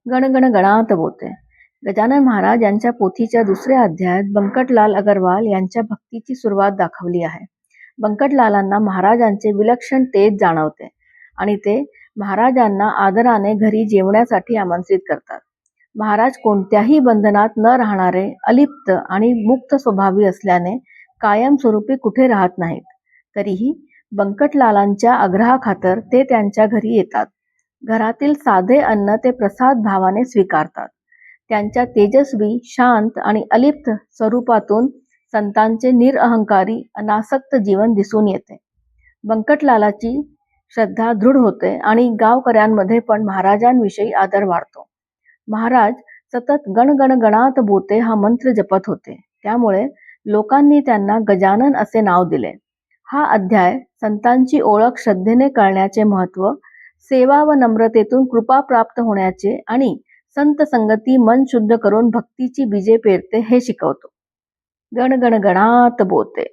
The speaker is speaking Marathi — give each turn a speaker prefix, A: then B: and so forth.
A: गण गण गणात बोते. गजानन महाराज यांच्या पोथीच्या दुसऱ्या अध्यायात बंकटलाल अगरवाल यांच्या भक्तीची सुरुवात दाखवली आहे. बंकटलालांना महाराजांचे विलक्षण तेज जाणवते आणि ते महाराजांना आदराने घरी जेवण्यासाठी आमंत्रित करतात. महाराज कोणत्याही बंधनात न राहणारे अलिप्त आणि मुक्त स्वभावी असल्याने कायमस्वरूपी कुठे राहत नाहीत. तरीही बंकटलालांच्या आग्रहाखातर ते त्यांच्या घरी येतात. घरातील साधे अन्न ते प्रसाद भावाने स्वीकारतात. त्यांच्या तेजस्वी, शांत आणि अलिप्त स्वरूपातून संतांचे निरअहंकारी अनासक्त जीवन दिसून येते. बंकटलालाची श्रद्धा दृढ होते आणि गावकऱ्यांमध्ये पण महाराजांविषयी आदर वाढतो. महाराज सतत गण गण गणात बोते हा मंत्र जपत होते. त्यामुळे लोकांनी त्यांना गजानन असे नाव दिले. हा अध्याय संतांची ओळख श्रद्धेने कळण्याचे महत्त्व, सेवा व नम्रतेतून कृपा प्राप्त होण्याचे आणि संत संगती मन शुद्ध करून भक्तीची बीजे पेरते हे शिकवतो. गण गण गणात बोते.